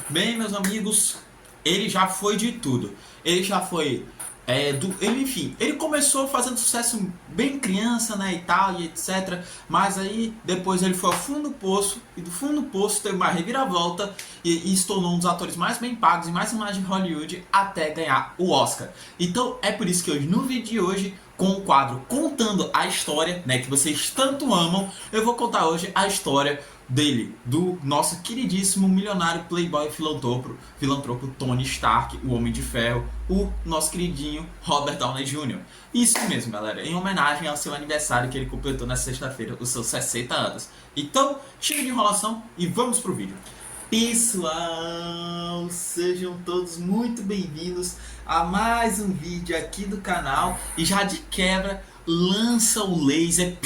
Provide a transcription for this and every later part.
Bem, meus amigos, ele já foi de tudo. Ele já foi enfim, ele começou fazendo sucesso bem criança, né, e tal, e etc. Mas aí depois ele foi ao fundo do poço e do fundo do poço teve uma reviravolta e se tornou um dos atores mais bem pagos e mais imagens de Hollywood até ganhar o Oscar. Então é por isso que hoje, no vídeo de hoje, com o quadro Contando a História, né, que vocês tanto amam, eu vou contar hoje a história dele, do nosso queridíssimo milionário playboy filantropo Tony Stark, o Homem de Ferro, o nosso queridinho Robert Downey Jr. Isso mesmo, galera, em homenagem ao seu aniversário que ele completou na sexta-feira, os seus 60 anos. Então, chega de enrolação e vamos pro vídeo. Pessoal, sejam todos muito bem-vindos a mais um vídeo aqui do canal. E já de quebra, lança o laser,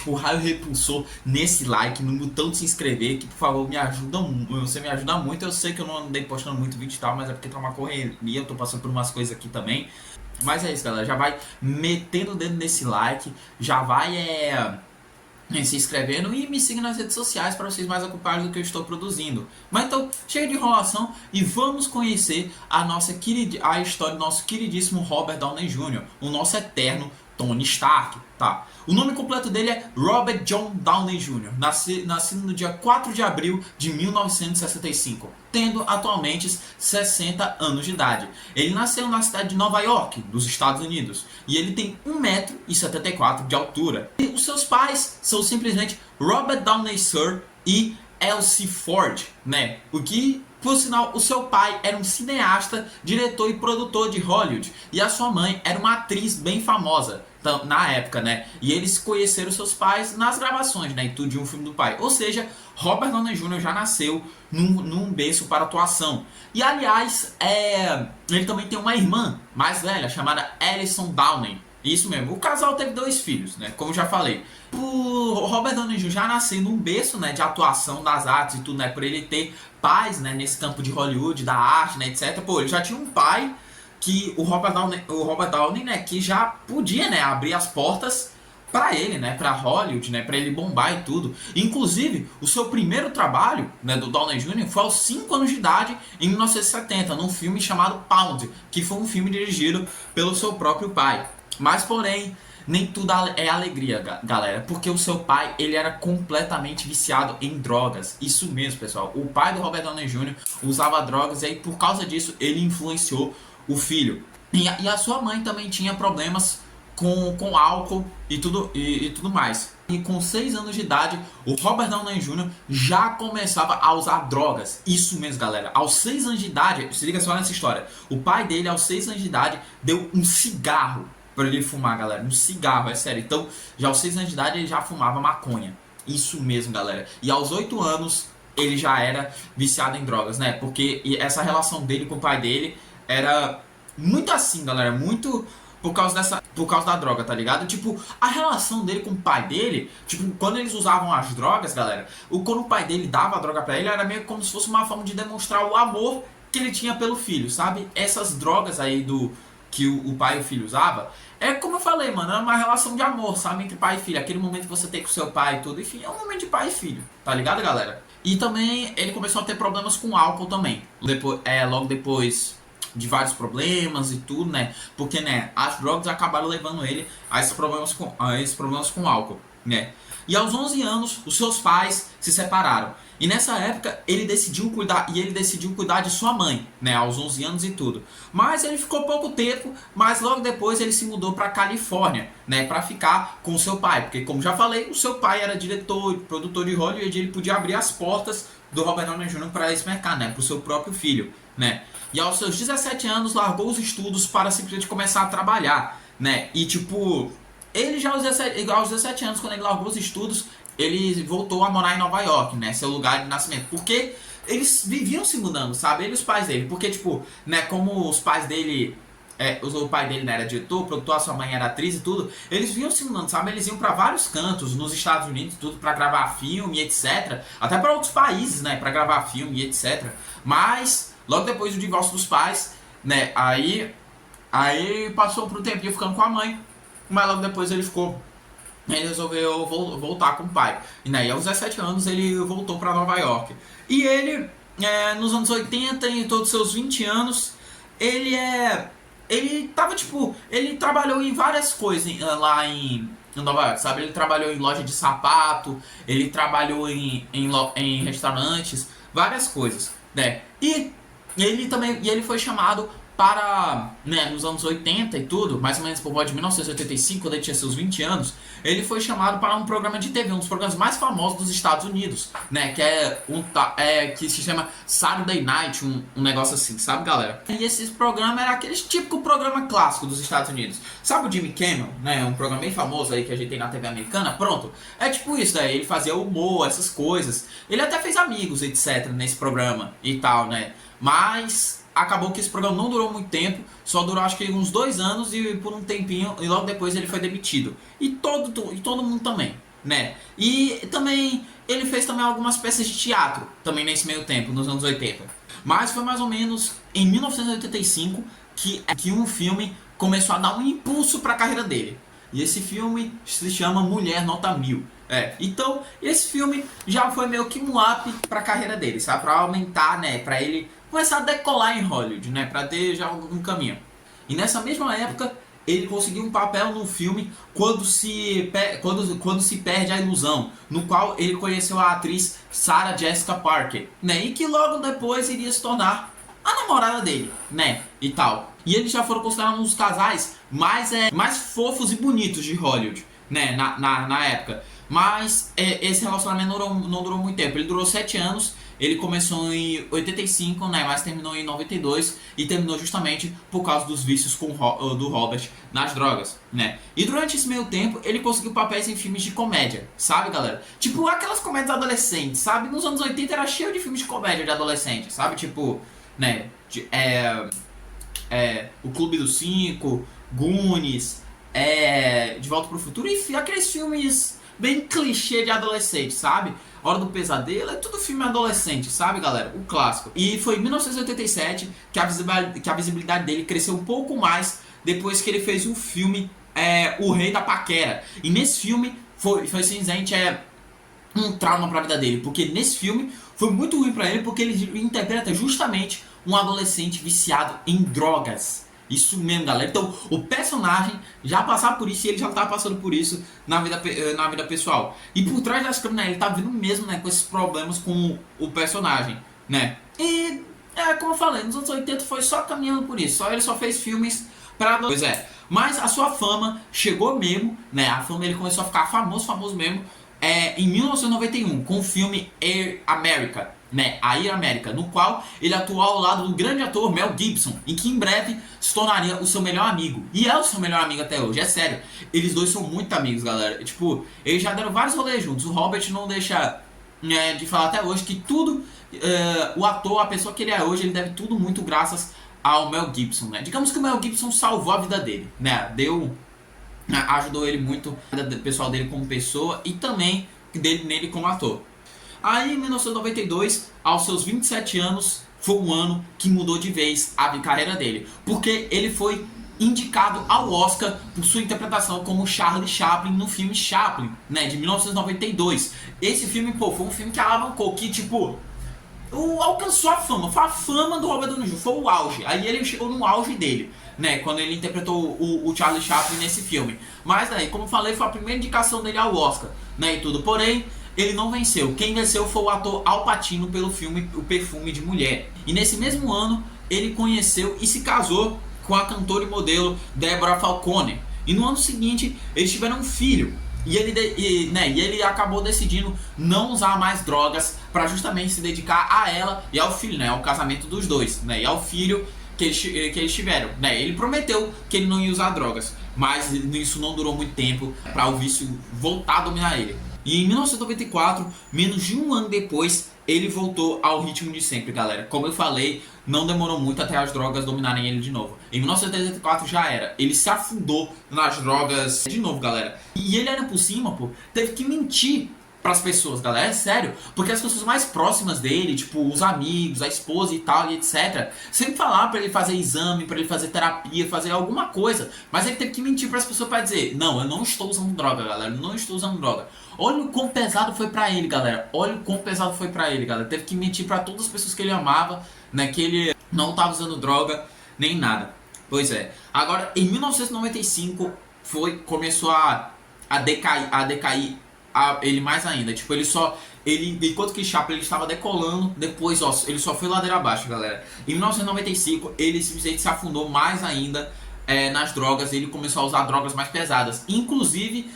o raio repulsor nesse like, no botão de se inscrever, que por favor me ajuda, você me ajuda muito. Eu sei que eu não andei postando muito vídeo e tal, mas é porque tá uma correria, eu tô passando por umas coisas aqui também. Mas é isso, galera, já vai metendo o dedo nesse like, já vai se inscrevendo e me sigam nas redes sociais para vocês mais acompanharem do que eu estou produzindo. Mas então, chega de enrolação e vamos conhecer a história do nosso queridíssimo Robert Downey Jr., o nosso eterno Tony Stark, tá? O nome completo dele é Robert John Downey Jr., nascido no dia 4 de abril de 1965, tendo atualmente 60 anos de idade. Ele nasceu na cidade de Nova York, nos Estados Unidos, e ele tem 1,74 m de altura. E os seus pais são simplesmente Robert Downey Sr. e Elsie Ford, né? O que, por sinal, o seu pai era um cineasta, diretor e produtor de Hollywood, e a sua mãe era uma atriz bem famosa na época, né? E eles conheceram seus pais nas gravações, né? E tudo de um filme do pai. Ou seja, Robert Downey Jr. já nasceu num berço para atuação. E aliás, ele também tem uma irmã mais velha chamada Alison Downey. Isso mesmo, o casal teve 2 filhos, né? Como já falei. O Robert Downey Jr. já nasceu num berço, né, de atuação das artes e tudo, né? Por ele ter pais, né, nesse campo de Hollywood, da arte, né, etc. Pô, ele já tinha um pai que o Robert Downey, né, que já podia, né, abrir as portas para ele, né, para Hollywood, né, para ele bombar e tudo. Inclusive, o seu primeiro trabalho, né, do Downey Jr. foi aos 5 anos de idade, em 1970, num filme chamado Pound, que foi um filme dirigido pelo seu próprio pai. Mas, porém, nem tudo é alegria, galera, porque o seu pai, ele era completamente viciado em drogas. Isso mesmo, pessoal. O pai do Robert Downey Jr. usava drogas e aí, por causa disso, ele influenciou o filho. E a sua mãe também tinha problemas com álcool e tudo mais. E com 6 anos de idade, o Robert Downey Jr. já começava a usar drogas. Isso mesmo, galera. Aos 6 anos de idade, se liga só nessa história. O pai dele, aos 6 anos de idade, deu um cigarro para ele fumar, galera. Um cigarro, é sério. Então, já aos 6 anos de idade, ele já fumava maconha. Isso mesmo, galera. E aos 8 anos, ele já era viciado em drogas, né? Porque essa relação dele com o pai dele era muito assim, galera. Muito por causa da droga, tá ligado? Tipo, a relação dele com o pai dele, tipo, quando eles usavam as drogas, galera, quando o pai dele dava a droga pra ele, era meio como se fosse uma forma de demonstrar o amor que ele tinha pelo filho, sabe? Essas drogas aí que o pai e o filho usava, é como eu falei, mano, é uma relação de amor, sabe? Entre pai e filho. Aquele momento que você tem com seu pai e tudo, enfim, é um momento de pai e filho, tá ligado, galera? E também ele começou a ter problemas com álcool também. Logo depois de vários problemas e tudo, né? Porque, né, as drogas acabaram levando ele a esses problemas com álcool, né? E aos 11 anos, os seus pais se separaram. E nessa época, ele decidiu cuidar de sua mãe, né, aos 11 anos e tudo. Mas ele ficou pouco tempo, mas logo depois ele se mudou para Califórnia, né, para ficar com seu pai. Porque, como já falei, o seu pai era diretor e produtor de Hollywood, ele podia abrir as portas do Robert Downey Jr. para esse mercado, né, para o seu próprio filho, né. E aos seus 17 anos, largou os estudos para simplesmente começar a trabalhar, né. E, tipo, ele já aos 17 anos, quando ele largou os estudos, ele voltou a morar em Nova York, né, seu lugar de nascimento, porque eles viviam se mudando, sabe, ele e os pais dele, porque, tipo, né, como os pais dele, o pai dele, né, era diretor, produtor, a sua mãe era atriz e tudo, eles vinham se mudando, sabe, eles iam pra vários cantos, nos Estados Unidos, tudo, pra gravar filme, etc, até pra outros países, né, pra gravar filme, etc, mas, logo depois do divórcio dos pais, né, aí passou por um tempinho ficando com a mãe, mas logo depois ele resolveu voltar com o pai. E aí, aos 17 anos, ele voltou para Nova York. E ele nos anos 80, em todos os seus 20 anos, ele tava tipo, ele trabalhou em várias coisas lá em Nova York, sabe? Ele trabalhou em loja de sapato, ele trabalhou em restaurantes, várias coisas, né? E ele foi chamado para, né, nos anos 80 e tudo, mais ou menos por volta de 1985, quando ele tinha seus 20 anos, ele foi chamado para um programa de TV, um dos programas mais famosos dos Estados Unidos, né, que se chama Saturday Night, um negócio assim, sabe, galera? E esse programa era aquele típico programa clássico dos Estados Unidos. Sabe o Jimmy Kimmel, né, um programa bem famoso aí que a gente tem na TV americana? Pronto, é tipo isso, né, ele fazia humor, essas coisas. Ele até fez amigos, etc, nesse programa e tal, né, mas acabou que esse programa não durou muito tempo, só durou acho que uns 2 anos e por um tempinho, e logo depois ele foi demitido. E todo mundo também, né? E também ele fez também algumas peças de teatro, também nesse meio tempo, nos anos 80. Mas foi mais ou menos em 1985 que um filme começou a dar um impulso para a carreira dele. E esse filme se chama Mulher Nota 1000. Então esse filme já foi meio que um up para a carreira dele, sabe? Para aumentar, né? Para ele começar a decolar em Hollywood, né? Para ter já um caminho. E nessa mesma época ele conseguiu um papel no filme quando se perde a ilusão, no qual ele conheceu a atriz Sarah Jessica Parker, né? E que logo depois iria se tornar a namorada dele, né? E tal. E eles já foram considerados um dos casais mais fofos e bonitos de Hollywood, né? Na época. Mas esse relacionamento não durou muito tempo. Ele durou 7 anos. Ele começou em 85, né? Mas terminou em 92. E terminou justamente por causa dos vícios do Robert nas drogas, né? E durante esse meio tempo, ele conseguiu papéis em filmes de comédia, sabe, galera? Tipo aquelas comédias adolescentes, sabe? Nos anos 80 era cheio de filmes de comédia de adolescente, sabe? Tipo, né? O Clube dos Cinco, Goonies, De Volta pro Futuro, enfim, aqueles filmes bem clichê de adolescente, sabe? Hora do Pesadelo, é tudo filme adolescente, sabe, galera? O clássico. E foi em 1987 que a visibilidade dele cresceu um pouco mais depois que ele fez o filme O Rei da Paquera. E nesse filme foi simplesmente um trauma pra vida dele, porque nesse filme foi muito ruim pra ele, porque ele interpreta justamente um adolescente viciado em drogas. Isso mesmo, galera. Então, o personagem já passava por isso e ele já estava passando por isso na vida pessoal. E por trás das câmeras, né, ele tá vindo mesmo, né, com esses problemas com o personagem, né? E, como eu falei, nos anos 80 foi só caminhando por isso. Ele só fez filmes pra... Pois é. Mas a sua fama chegou mesmo, né? A fama, ele começou a ficar famoso mesmo, em 1991, com o filme Air America, né, a Air America, no qual ele atuou ao lado do grande ator Mel Gibson, em que em breve se tornaria o seu melhor amigo. E é o seu melhor amigo até hoje, é sério. Eles dois são muito amigos, galera. Tipo, eles já deram vários rolês juntos. O Robert não deixa de falar até hoje que tudo, o ator, a pessoa que ele é hoje, ele deve tudo muito graças ao Mel Gibson, né. Digamos que o Mel Gibson salvou a vida dele, né, ajudou ele muito, o pessoal dele como pessoa e também nele como ator. Aí em 1992, aos seus 27 anos, foi um ano que mudou de vez a carreira dele, porque ele foi indicado ao Oscar por sua interpretação como Charlie Chaplin no filme Chaplin, né, de 1992. Esse filme, foi um filme que alavancou, que tipo, alcançou a fama, foi a fama do Robert Downey Jr., foi o auge. Aí ele chegou no auge dele, né, quando ele interpretou o Charlie Chaplin nesse filme. Mas daí, como eu falei, foi a primeira indicação dele ao Oscar, né, e tudo. Porém, ele não venceu. Quem venceu foi o ator Al Pacino pelo filme O Perfume de Mulher. E nesse mesmo ano, ele conheceu e se casou com a cantora e modelo Deborah Falcone. E no ano seguinte, eles tiveram um filho. E ele acabou decidindo não usar mais drogas para justamente se dedicar a ela e ao filho, né, ao casamento dos dois, né, e ao filho que eles tiveram, né. Ele prometeu que ele não ia usar drogas, mas isso não durou muito tempo para o vício voltar a dominar ele. E em 1994, menos de um ano depois, ele voltou ao ritmo de sempre, galera. Como eu falei, não demorou muito até as drogas dominarem ele de novo. Em 1984 já era. Ele se afundou nas drogas de novo, galera. E ele ainda por cima, teve que mentir pras pessoas, galera, é sério, porque as pessoas mais próximas dele, tipo, os amigos, a esposa e tal, e etc, sempre falaram pra ele fazer exame, pra ele fazer terapia, fazer alguma coisa, mas ele teve que mentir pras pessoas pra dizer, não, eu não estou usando droga, galera, eu não estou usando droga. Olha o quão pesado foi pra ele, galera, olha o quão pesado foi pra ele, galera, teve que mentir pra todas as pessoas que ele amava, né, que ele não tava usando droga, nem nada. Pois é, agora em 1995 começou a decair ele mais ainda. Tipo, enquanto que Chaplin ele estava decolando, depois, ó, ele só foi ladeira abaixo, galera. Em 1995, ele simplesmente se afundou mais ainda nas drogas. Ele começou a usar drogas mais pesadas. Inclusive,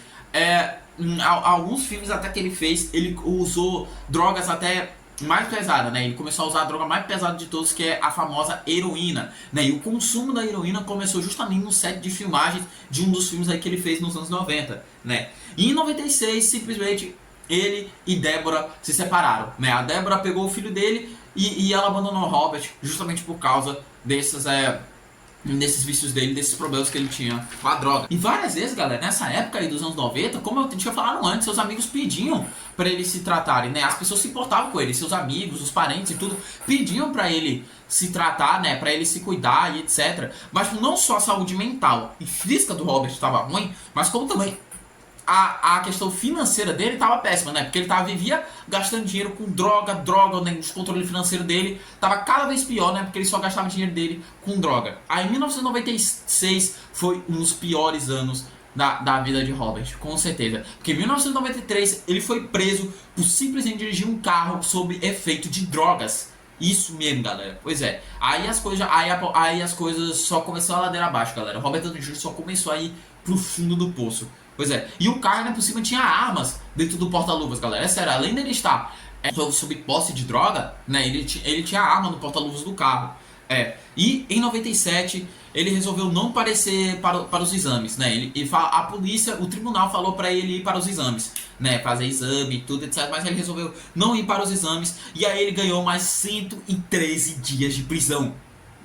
em alguns filmes até que ele fez, ele usou drogas até mais pesada, né? Ele começou a usar a droga mais pesada de todos, que é a famosa heroína, né? E o consumo da heroína começou justamente no set de filmagens de um dos filmes aí que ele fez nos anos 90, né? E em 96, simplesmente, ele e Débora se separaram, né? A Débora pegou o filho dele e ela abandonou o Robert justamente por causa desses vícios dele, desses problemas que ele tinha com a droga. E várias vezes, galera, nessa época aí dos anos 90, como eu tinha falado antes, seus amigos pediam pra ele se tratarem, né? As pessoas se importavam com ele, seus amigos, os parentes e tudo, pediam pra ele se tratar, né? Pra ele se cuidar e etc. Mas não só a saúde mental e física do Robert estava ruim, mas como também a questão financeira dele estava péssima, né? Porque ele vivia gastando dinheiro com droga, né? O descontrole financeiro dele estava cada vez pior, né? Porque ele só gastava dinheiro dele com droga. Aí em 1996 foi um dos piores anos da vida de Robert, com certeza. Porque em 1993 ele foi preso por simplesmente dirigir um carro sob efeito de drogas. Isso mesmo, galera. Pois é. Aí as coisas só começaram a ladeira abaixo, galera. O Robert Downey Jr. só começou a ir pro fundo do poço. Pois é. E o carro, né, por cima tinha armas dentro do porta-luvas, galera. É sério. Além dele estar sob posse de droga, né, ele tinha arma no porta-luvas do carro. E em 97 ele resolveu não comparecer para os exames, né? A polícia, o tribunal falou para ele ir para os exames, né? Fazer exame e tudo, etc. Mas ele resolveu não ir para os exames e aí ele ganhou mais 113 dias de prisão.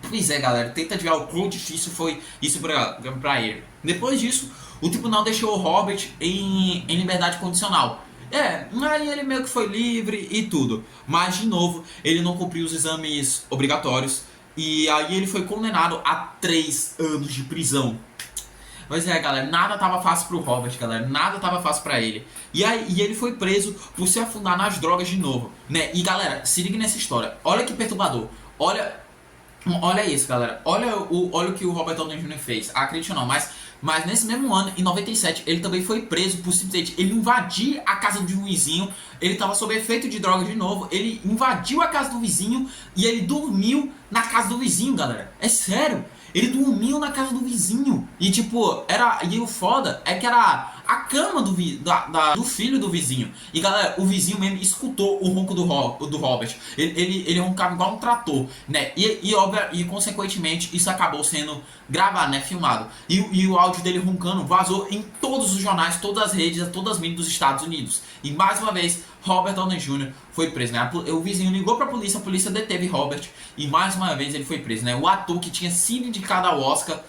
Pois é, galera, tenta adivinhar o quão difícil foi isso pra ele. Depois disso, o tribunal deixou o Robert em liberdade condicional. Aí ele meio que foi livre e tudo. Mas, de novo, ele não cumpriu os exames obrigatórios. E aí ele foi condenado a 3 anos de prisão. Pois é, galera, nada tava fácil pro Robert, galera, nada tava fácil pra ele. E ele foi preso por se afundar nas drogas de novo, né? E galera, se liga nessa história, olha que perturbador, olha isso, galera, olha o que o Robert Downey Jr. fez, acredite ou não, mas nesse mesmo ano, em 97, ele também foi preso por simplesmente ele invadir a casa de um vizinho. Ele estava sob efeito de droga de novo. Ele invadiu a casa do vizinho e ele dormiu na casa do vizinho, galera. É sério. Ele dormiu na casa do vizinho. E tipo, e o foda é que era a cama do filho do vizinho. E galera, o vizinho mesmo escutou o ronco do Robert. Ele roncava igual um trator, né? E consequentemente isso acabou sendo gravado, né? Filmado. E o áudio dele roncando vazou em todos os jornais, todas as redes, todas as mídias dos Estados Unidos. E mais uma vez, Robert Downey Jr. foi preso, né? O vizinho ligou pra polícia, a polícia deteve Robert e mais uma vez ele foi preso, né? O ator que tinha sido indicado ao Oscar,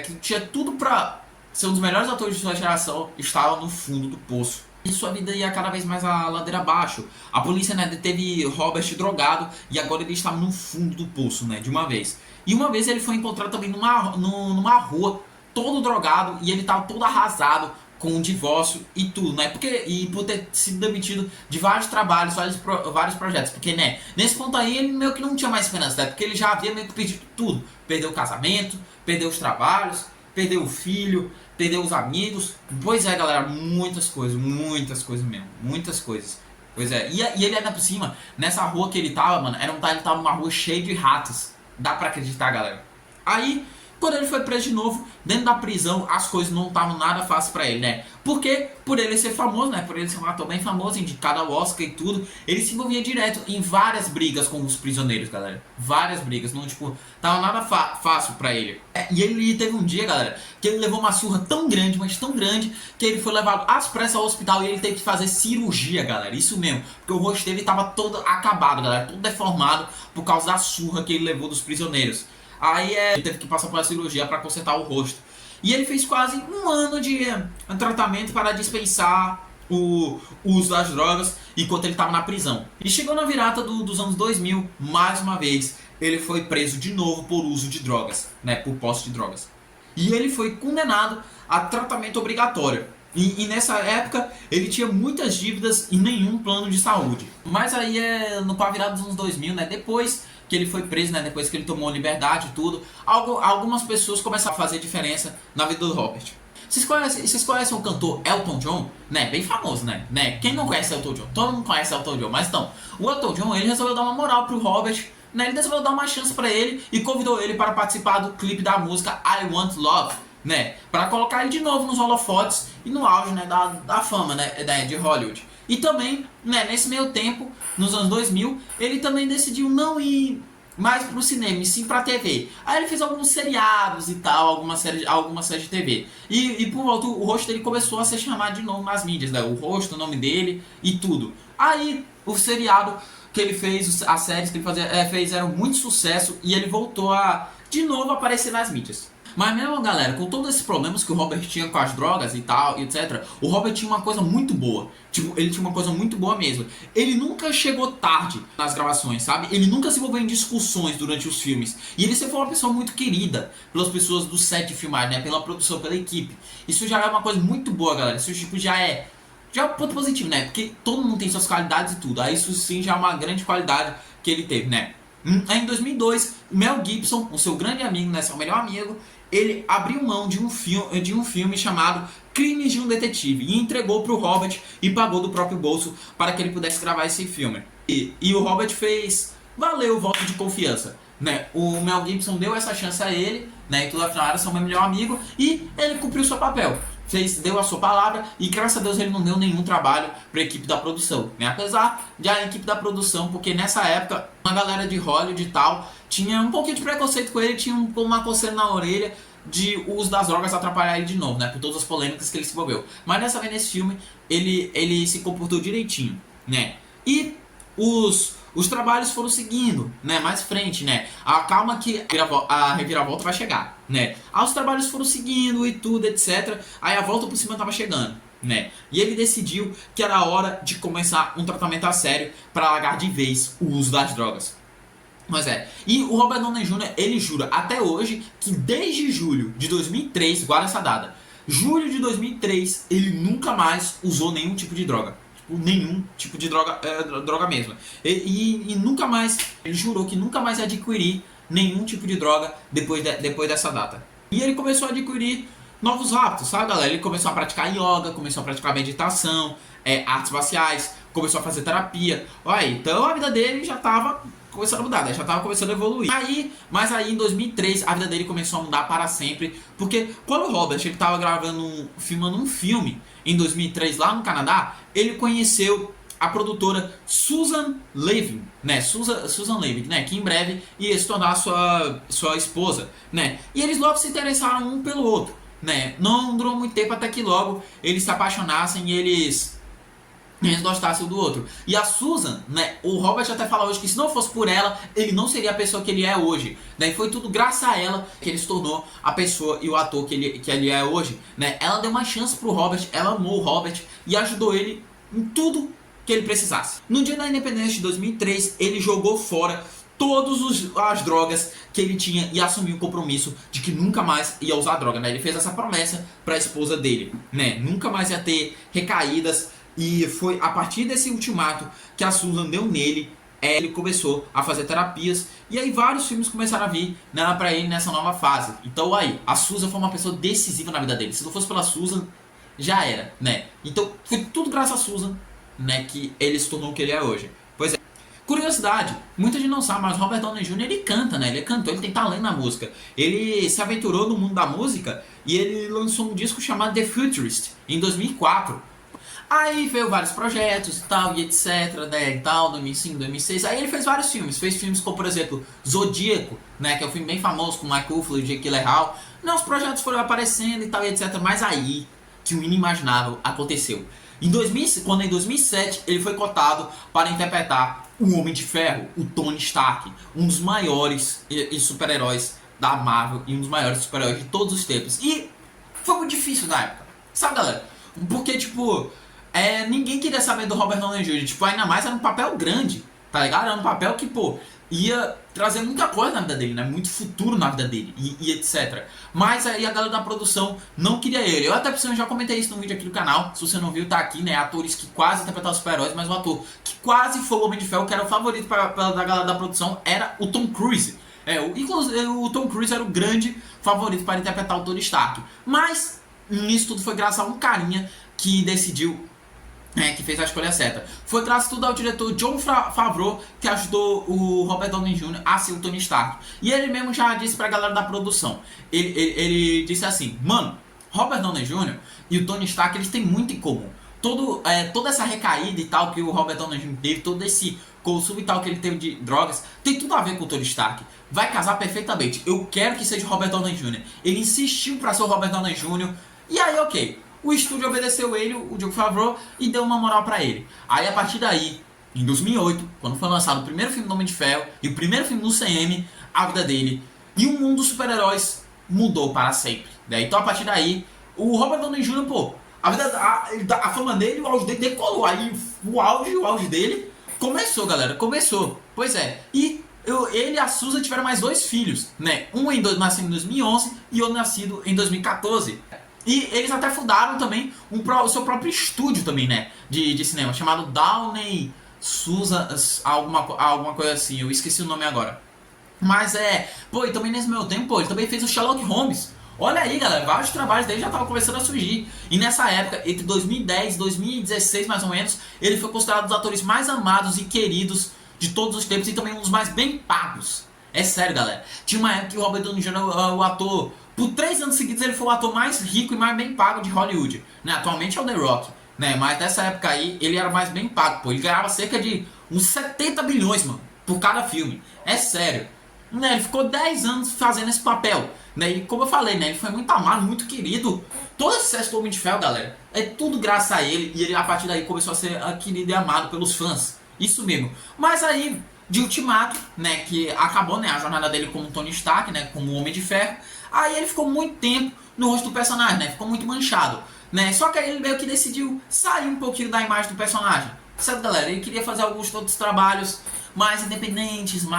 que tinha tudo pra ser um dos melhores atores de sua geração, estava no fundo do poço. E sua vida ia cada vez mais a ladeira abaixo. A polícia, né, deteve Robert drogado e agora ele estava no fundo do poço, né, de uma vez. E uma vez ele foi encontrado também numa rua, todo drogado, e ele estava todo arrasado com o divórcio e tudo, né? E por ter sido demitido de vários trabalhos, vários projetos. Porque, né, nesse ponto aí ele meio que não tinha mais esperança, né? Porque ele já havia meio que perdido tudo. Perdeu o casamento, perdeu os trabalhos, perdeu o filho, perdeu os amigos. Pois é, galera, muitas coisas mesmo, muitas coisas. Pois é, e ele ainda por cima, nessa rua que ele tava, mano, ele tava numa rua cheia de ratos. Dá pra acreditar, galera. Aí, quando ele foi preso de novo, dentro da prisão, as coisas não estavam nada fáceis pra ele, né? Porque, por ele ser famoso, né? Por ele ser um ator bem famoso, indicado ao Oscar e tudo, ele se envolvia direto em várias brigas com os prisioneiros, galera. Várias brigas, não, tipo, tava nada fácil pra ele. E ele teve um dia, galera, que ele levou uma surra tão grande, mas tão grande, que ele foi levado às pressas ao hospital e ele teve que fazer cirurgia, galera. Isso mesmo, porque o rosto dele tava todo acabado, galera, todo deformado por causa da surra que ele levou dos prisioneiros. Aí ele teve que passar por uma cirurgia para consertar o rosto. E ele fez quase um ano de tratamento para dispensar o uso das drogas enquanto ele estava na prisão. E chegou na virada dos anos 2000, mais uma vez, ele foi preso de novo por uso de drogas, né, por posse de drogas. E ele foi condenado a tratamento obrigatório. E nessa época ele tinha muitas dívidas e nenhum plano de saúde. Mas aí com a virada dos anos 2000, né, depois que ele foi preso, né, depois que ele tomou liberdade e tudo, algumas pessoas começaram a fazer diferença na vida do Robert. Vocês conhecem o cantor Elton John? Né, bem famoso, né? Quem não conhece Elton John? Todo mundo conhece Elton John, mas então, o Elton John, ele resolveu dar uma moral pro Robert, né? Ele resolveu dar uma chance pra ele e convidou ele para participar do clipe da música I Want Love, né? Para colocar ele de novo nos holofotes e no auge, né, da fama, né, de Hollywood. E também, né, nesse meio tempo, nos anos 2000, ele também decidiu não ir mais pro cinema, e sim pra TV. Aí ele fez alguns seriados e tal, algumas séries de TV. E por volta, o rosto dele começou a ser chamado de novo nas mídias, né? O rosto, o nome dele e tudo. Aí o seriado que ele fez, as séries que ele fizeram muito sucesso e ele voltou a de novo aparecer nas mídias. Mas mesmo, galera, com todos esses problemas que o Robert tinha com as drogas e tal, etc., o Robert tinha uma coisa muito boa. Tipo, ele tinha uma coisa muito boa mesmo. Ele nunca chegou tarde nas gravações, sabe? Ele nunca se envolveu em discussões durante os filmes. E ele sempre foi uma pessoa muito querida pelas pessoas do set de filmagem, né? Pela produção, pela equipe. Isso já é uma coisa muito boa, galera. Isso tipo, já é um ponto positivo, né? Porque todo mundo tem suas qualidades e tudo. Aí isso sim já é uma grande qualidade que ele teve, né? Em 2002, Mel Gibson, o seu grande amigo, né, seu melhor amigo, ele abriu mão de um filme chamado Crimes de um Detetive e entregou para o Robert e pagou do próprio bolso para que ele pudesse gravar esse filme. E o Robert fez valer o voto de confiança, né? O Mel Gibson deu essa chance a ele, né? E tudo afinal era seu melhor amigo e ele cumpriu seu papel. Deu a sua palavra e graças a Deus ele não deu nenhum trabalho para a equipe da produção, né? Apesar de a equipe da produção, porque nessa época uma galera de Hollywood e tal tinha um pouquinho de preconceito com ele, tinha uma coceira na orelha de o uso das drogas atrapalhar ele de novo, né? Por todas as polêmicas que ele se envolveu. Mas dessa vez nesse filme ele se comportou direitinho, né? E os trabalhos foram seguindo, né, mais frente, né, calma que a reviravolta vai chegar, né, os trabalhos foram seguindo e tudo, etc, aí a volta por cima tava chegando, né, e ele decidiu que era hora de começar um tratamento a sério para largar de vez o uso das drogas. Mas e o Robert Downey Jr., ele jura até hoje que desde julho de 2003, guarda essa data, julho de 2003, ele nunca mais usou nenhum tipo de droga. Nenhum tipo de droga mesmo. E nunca mais, ele jurou que nunca mais ia adquirir nenhum tipo de droga depois dessa data. E ele começou a adquirir novos hábitos, sabe, galera? Ele começou a praticar yoga, começou a praticar meditação, artes marciais, começou a fazer terapia. Olha, então a vida dele já estava começando a mudar, né? Já estava começando a evoluir. Mas aí em 2003 a vida dele começou a mudar para sempre, porque quando o Robert estava filmando um filme em 2003 lá no Canadá, ele conheceu a produtora Susan Levin, né? Susan Levin, né? Que em breve ia se tornar sua esposa, né? E eles logo se interessaram um pelo outro, né? Não durou muito tempo até que logo eles se apaixonassem e eles gostassem um do outro. E a Susan, né, o Robert até fala hoje que se não fosse por ela, ele não seria a pessoa que ele é hoje, né, e foi tudo graças a ela que ele se tornou a pessoa e o ator que ele é hoje, né. Ela deu uma chance pro Robert, ela amou o Robert e ajudou ele em tudo que ele precisasse. No dia da independência de 2003, ele jogou fora todas as drogas que ele tinha e assumiu o compromisso de que nunca mais ia usar droga, né. Ele fez essa promessa para a esposa dele, né, nunca mais ia ter recaídas. E foi a partir desse ultimato que a Susan deu nele, ele começou a fazer terapias. E aí vários filmes começaram a vir, né, pra ele nessa nova fase. Então aí, a Susan foi uma pessoa decisiva na vida dele. Se não fosse pela Susan, já era, né? Então foi tudo graças a Susan, né, que ele se tornou o que ele é hoje. Pois é. Curiosidade, muita gente não sabe, mas Robert Downey Jr. ele canta, né? Ele é cantor, ele tem talento na música. Ele se aventurou no mundo da música e ele lançou um disco chamado The Futurist em 2004. Aí veio vários projetos e tal, e etc, né, e tal, 2005, 2006. Aí ele fez vários filmes. Fez filmes como, por exemplo, Zodíaco, né, que é um filme bem famoso com Mike Ruffalo e Jake Gyllenhaal. Não, os projetos foram aparecendo e tal, e etc. Mas aí que o inimaginável aconteceu. Quando em 2007 ele foi cotado para interpretar o Homem de Ferro, o Tony Stark, um dos maiores super-heróis da Marvel e um dos maiores super-heróis de todos os tempos. E foi muito difícil na época, sabe, galera? Porque, tipo, ninguém queria saber do Robert Downey Jr. Tipo, ainda mais era um papel grande, tá ligado? Era um papel que, pô, ia trazer muita coisa na vida dele, né? Muito futuro na vida dele e etc. Mas aí a galera da produção não queria ele. Eu até já comentei isso no vídeo aqui do canal. Se você não viu, tá aqui, né? Atores que quase interpretaram super-heróis, mas um ator que quase foi o Homem de Ferro, que era o favorito da galera da produção, era o Tom Cruise. Inclusive, o Tom Cruise era o grande favorito para interpretar o Tony Stark. Mas nisso tudo foi graças a um carinha que decidiu, que fez a escolha certa. Foi graças tudo ao diretor Jon Favreau que ajudou o Robert Downey Jr. a ser o Tony Stark. E ele mesmo já disse pra galera da produção. Ele disse assim: mano, Robert Downey Jr. e o Tony Stark, eles têm muito em comum. Toda essa recaída e tal que o Robert Downey Jr. teve, todo esse consumo e tal que ele teve de drogas, tem tudo a ver com o Tony Stark. Vai casar perfeitamente. Eu quero que seja o Robert Downey Jr. Ele insistiu pra ser o Robert Downey Jr. E aí, ok. O estúdio obedeceu ele, o Jon Favreau, e deu uma moral pra ele. Aí, a partir daí, em 2008, quando foi lançado o primeiro filme do Homem de Ferro e o primeiro filme do CM, a vida dele e o mundo dos super-heróis mudou para sempre. Então, a partir daí, o Robert Downey Jr., pô, a fama dele, o auge dele decolou. Aí, o auge dele começou, galera, começou. Pois é. E ele e a Susan tiveram mais 2 filhos, né? Um nascido em 2011 e outro nascido em 2014. E eles até fundaram também o seu próprio estúdio também, né? De cinema, chamado Downey Susan, alguma coisa assim, eu esqueci o nome agora. Mas pô, e também nesse meu tempo, pô, ele também fez o Sherlock Holmes. Olha aí, galera, vários trabalhos dele já estavam começando a surgir. E nessa época, entre 2010 e 2016 mais ou menos, ele foi considerado um dos atores mais amados e queridos de todos os tempos e também um dos mais bem pagos. É sério, galera. Tinha uma época que o Robert Downey Jr., o ator, por 3 anos seguidos ele foi o ator mais rico e mais bem pago de Hollywood, né? Atualmente é o The Rock, né? Mas nessa época aí ele era mais bem pago, pô. Ele ganhava cerca de uns 70 bilhões, mano, por cada filme. É sério. Né? Ele ficou 10 anos fazendo esse papel, né? E como eu falei, né? Ele foi muito amado, muito querido. Todo esse sucesso do Homem de Ferro, galera, é tudo graças a ele. E ele, a partir daí, começou a ser querido e amado pelos fãs. Isso mesmo. Mas aí, de Ultimato, né? Que acabou, né? A jornada dele como Tony Stark, né? Como Homem de Ferro. Aí ele ficou muito tempo no rosto do personagem, né? Ficou muito manchado, né? Só que aí ele meio que decidiu sair um pouquinho da imagem do personagem. Certo, galera? Ele queria fazer alguns outros trabalhos mais independentes, um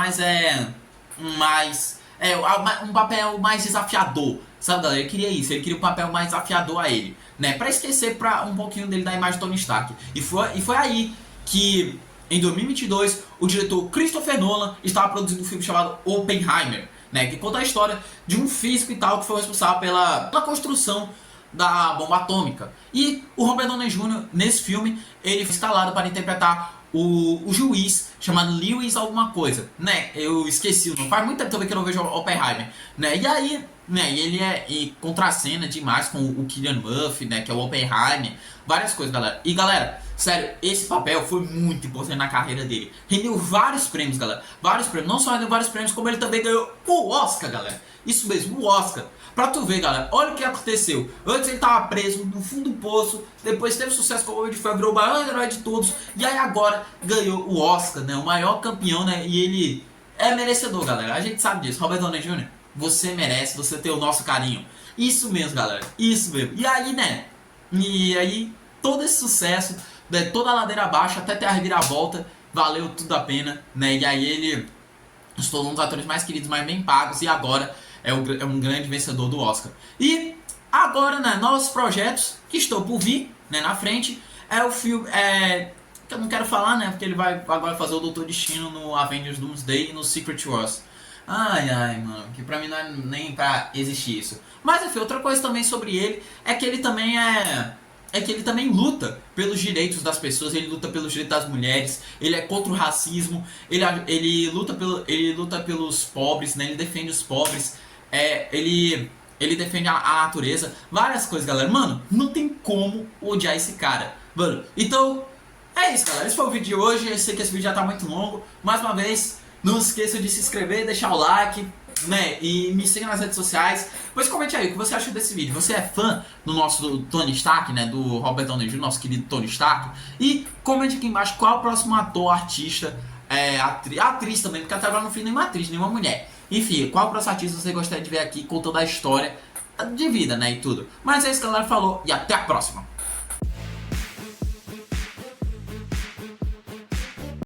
papel mais desafiador. Sabe, galera? Ele queria isso. Ele queria um papel mais desafiador a ele, né? Pra esquecer um pouquinho dele da imagem de Tony Stark. E foi aí que, em 2022, o diretor Christopher Nolan estava produzindo um filme chamado Oppenheimer, né, que conta a história de um físico e tal que foi responsável pela construção da bomba atômica. E o Robert Downey Jr., nesse filme, ele foi escalado para interpretar o juiz chamado Lewis alguma coisa, né? Eu esqueci o nome. Faz muito tempo também que eu não vejo Oppenheimer, né? E aí, né? Ele contracena demais com o Cillian Murphy, né? Que é o Oppenheimer. Várias coisas, galera. E galera, sério, esse papel foi muito importante na carreira dele. Rendeu vários prêmios, galera. Vários prêmios. Não só rendeu vários prêmios, como ele também ganhou o Oscar, galera. Isso mesmo, o Oscar. Pra tu ver, galera, olha o que aconteceu. Antes ele tava preso no fundo do poço, depois teve sucesso com o Homem de Ferro, virou o maior herói de todos, e aí agora ganhou o Oscar, né? O maior campeão, né? E ele é merecedor, galera. A gente sabe disso. Robert Downey Jr., você merece, você tem o nosso carinho. Isso mesmo, galera. Isso mesmo. E aí, né? E aí, todo esse sucesso, né? Toda a ladeira abaixo, até ter a reviravolta, valeu tudo a pena, né? E aí ele se tornou um dos atores mais queridos, mais bem pagos, e agora é um grande vencedor do Oscar. E agora, né, novos projetos que estão por vir, né, na frente, é o filme, que eu não quero falar, né, porque ele vai agora fazer o Doutor Destino no Avengers Doomsday e no Secret Wars. Ai, mano, que pra mim não é nem pra existir isso. Mas, enfim, outra coisa também sobre ele é que ele também que ele também luta pelos direitos das pessoas, ele luta pelos direitos das mulheres, ele é contra o racismo, ele luta pelos pobres, né, ele defende os pobres, ele defende a natureza, várias coisas, galera. Mano, não tem como odiar esse cara, mano. Então, é isso, galera. Esse foi o vídeo de hoje. Eu sei que esse vídeo já tá muito longo. Mais uma vez, não esqueça de se inscrever, deixar o like, né, e me siga nas redes sociais. Depois comente aí o que você achou desse vídeo. Você é fã do nosso Tony Stark, né, do Robert Downey Jr., nosso querido Tony Stark? E comente aqui embaixo qual é o próximo ator, artista, atriz também, porque até agora não fiz nenhuma atriz, nenhuma mulher. Enfim, qual o próximo artista você gostaria de ver aqui contando a história de vida, né, e tudo. Mas é isso, galera, falou e até a próxima.